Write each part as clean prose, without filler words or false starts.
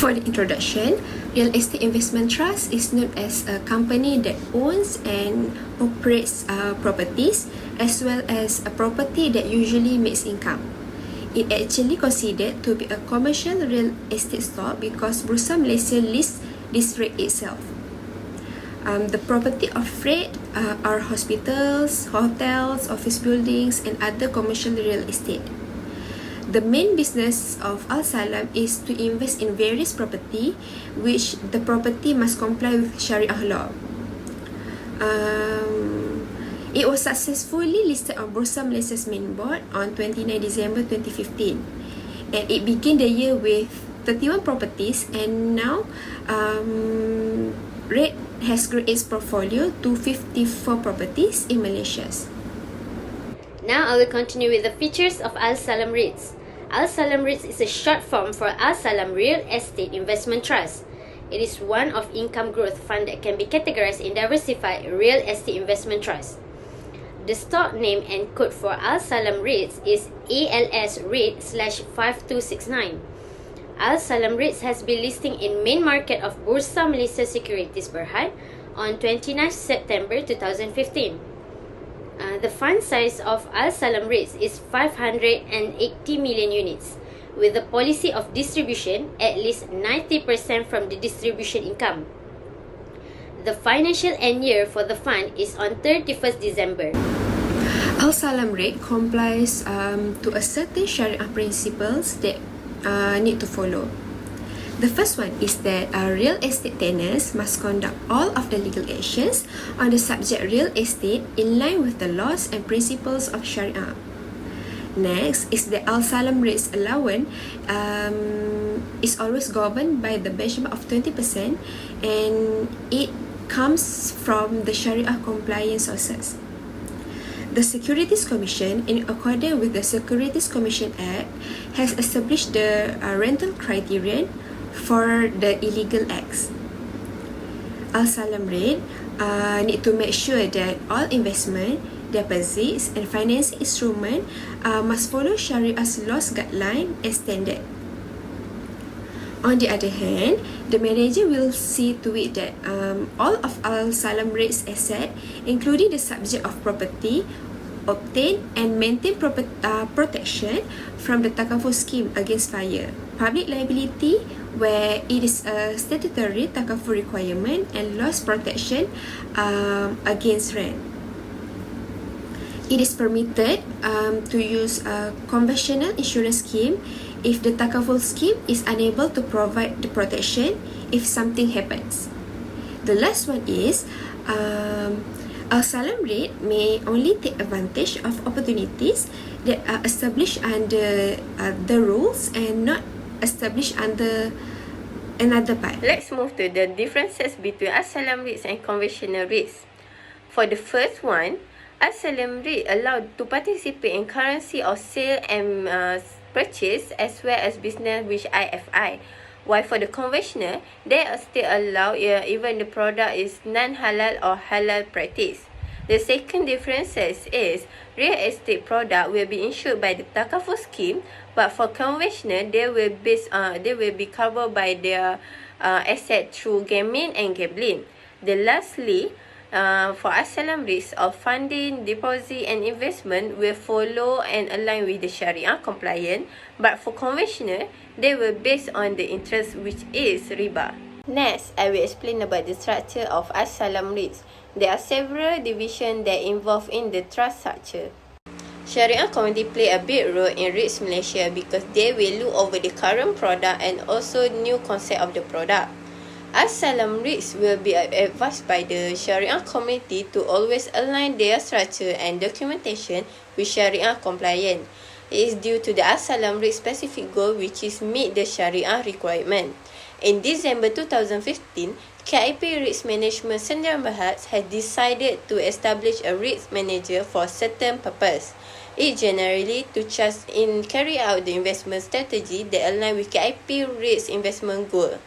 For the introduction, real estate investment trust is known as a company that owns and operates properties as well as a property that usually makes income. It actually considered to be a commercial real estate stock because Bursa Malaysia lists this rate itself. The property of REIT are hospitals, hotels, office buildings and other commercial real estate. The main business of Al-Salam is to invest in various property which the property must comply with Sharia law. It was successfully listed on Bursa Malaysia's main board on 29 December 2015 and it began the year with 31 properties and now Reits has grown its portfolio to 54 properties in Malaysia. Now I will continue with the features of Al-Salam Reits. Al-Salam Reits is a short form for Al-Salam Real Estate Investment Trust. It is one of income growth fund that can be categorized in diversified real estate investment trust. The stock name and code for Al-Salam Reits is ALS REIT/5269. Al-Salam Reits has been listing in main market of Bursa Malaysia Securities Berhad on 29 September 2015. The fund size of Al-Salam Reits is 580 million units, with the policy of distribution at least 90% from the distribution income. The financial end year for the fund is on 31st December. Al-Salam Reits complies to a certain Sharia principles that need to follow. The first one is that real estate tenants must conduct all of the legal actions on the subject real estate in line with the laws and principles of Sharia. Next is that Al-Salam Reits allowance is always governed by the benchmark of 20% and it comes from the Sharia compliance sources. The Securities Commission, in accordance with the Securities Commission Act, has established the rental criterion for the illegal acts. Al-Salam Reits need to make sure that all investment, deposits and financing instruments must follow Shariah's laws guideline and standard. On the other hand, the manager will see to it that all of Al-Salam Reits asset, including the subject of property, obtain and maintain protection from the takaful scheme against fire, public liability where it is a statutory takaful requirement and loss protection against rent. It is permitted to use a conventional insurance scheme if the takaful scheme is unable to provide the protection if something happens. The last one is Al-Salam Reits may only take advantage of opportunities that are established under the rules and not established under another part. Let's move to the differences between Al-Salam Reits and conventional Reits. For the first one, Al-Salam Reits allowed to participate in currency of sale and purchase as well as business with IFI. While for the conventional, they are still allowed even the product is non-halal or halal practice. The second difference is real estate product will be insured by the takaful scheme, but for conventional, they will be covered by their asset through gaming and gambling. Lastly, for Al-Salam Reits of funding, deposit and investment will follow and align with the Sharia compliant, but for conventional, they will based on the interest which is riba. Next, I will explain about the structure of Al-Salam Reits. There are several divisions that involve in the trust structure. Sharia committee play a big role in Reits Malaysia because they will look over the current product and also new concept of the product. Al-Salam Reits will be advised by the Sharia committee to always align their structure and documentation with Sharia compliant. It is due to the Al-Salam Reits specific goal which is meet the Sharia requirement. In December 2015, KIP Reits Management Sdn Bhd has decided to establish a Reits manager for certain purpose. It generally to just carry out the investment strategy that align with KIP Reits investment goal.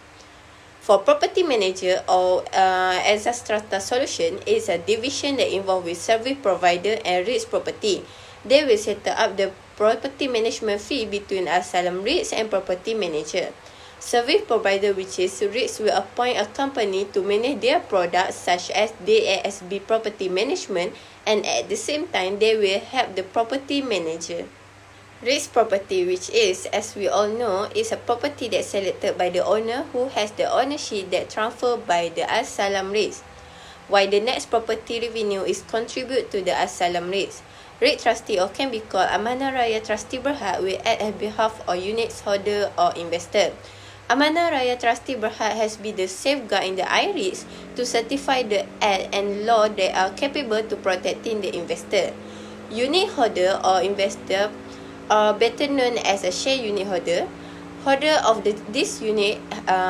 For property manager or as a strata solution is a division that involves with service provider and Reits property. They will set up the property management fee between Al-Salam Reits and property manager. Service provider, which is Reits, will appoint a company to manage their products such as ISB property management, and at the same time they will help the property manager. Reits property, which is, as we all know, is a property that's selected by the owner who has the ownership that transferred by the Al-Salam Reits, while the next property revenue is contribute to the Al-Salam Reits. Rate trustee, or can be called Amanah Raya Trustee Berhad, will act on behalf of units holder or investor. Amanah Raya Trustee Berhad has been the safeguard in the IREITs to certify the act and law that are capable to protecting the investor. Unit holder or investor, or better known as a share unit holder, of this unit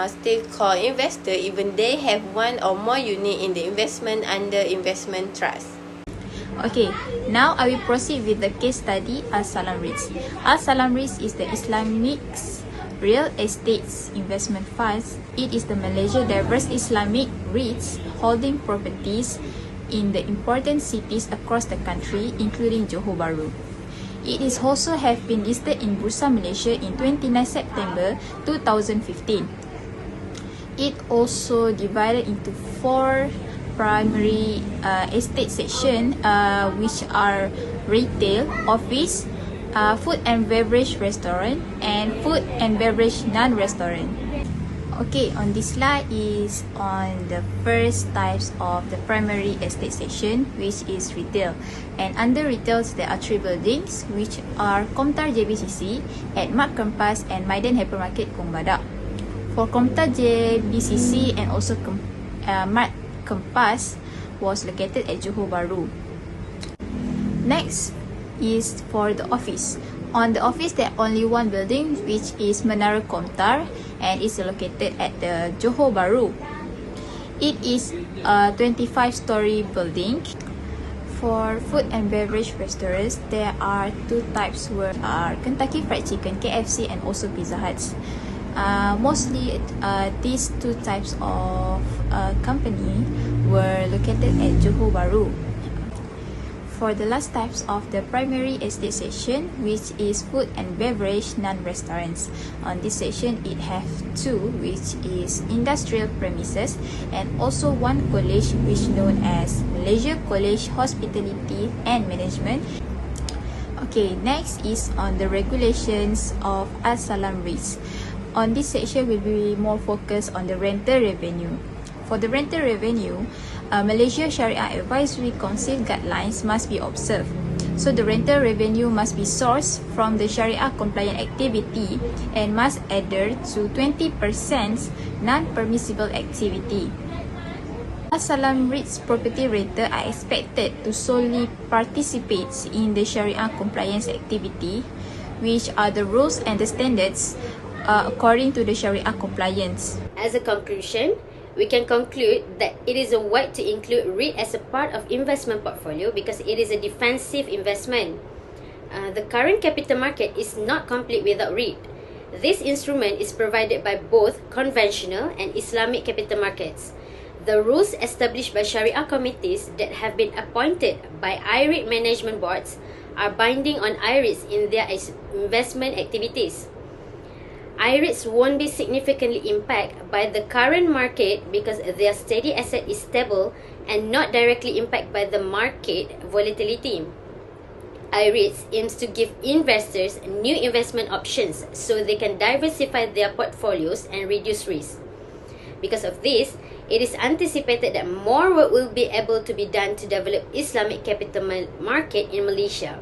still called investor even they have one or more unit in the investment under investment trust. Okay, now I will proceed with the case study Al-Salam Reits. Al-Salam Reits is the Islamic real estate investment fund. It is the Malaysia diverse Islamic REITs holding properties in the important cities across the country, including Johor Bahru. It is also have been listed in Bursa Malaysia in 29 September 2015. It also divided into 4 primary estate section, which are retail, office, food and beverage restaurant, and food and beverage non-restaurant. Okay, on this slide is on the first types of the primary estate section, which is retail. And under retails, there are 3 buildings, which are Komtar JBCC at Mat Kempas and Maidan Hypermarket Kong Badak. For Komtar JBCC and also Mat Kempas was located at Johor Bahru. Next is for the office. On the office, there are only 1 building, which is Menara Komtar, and is located at the Johor Bahru. It is a 25-story building. For food and beverage restaurants, there are 2 types, where are Kentucky Fried Chicken, KFC, and also Pizza Hut. Mostly these 2 types of company were located at Johor Bahru. For the last types of the primary estate section, which is food and beverage non-restaurants. On this section, it have 2, which is industrial premises, and also 1 college, which known as Malaysia College Hospitality and Management. Okay, next is on the regulations of Al-Salam Reits. On this section, will be more focused on the rental revenue. For the rental revenue, Malaysia Sharia Advisory Council guidelines must be observed. So the rental revenue must be sourced from the Sharia compliant activity and must adhere to 20% non-permissible activity. Al-Salam Reits property renter are expected to solely participate in the Sharia compliance activity, which are the rules and the standards according to the Sharia compliance. As a conclusion, we can conclude that it is a right to include REIT as a part of investment portfolio because it is a defensive investment. The current capital market is not complete without REIT. This instrument is provided by both conventional and Islamic capital markets. The rules established by Sharia committees that have been appointed by IREIT management boards are binding on IREITs in their investment activities. IREITs won't be significantly impacted by the current market because their steady asset is stable and not directly impacted by the market volatility. IREITs aims to give investors new investment options so they can diversify their portfolios and reduce risk. Because of this, it is anticipated that more work will be able to be done to develop Islamic capital market in Malaysia.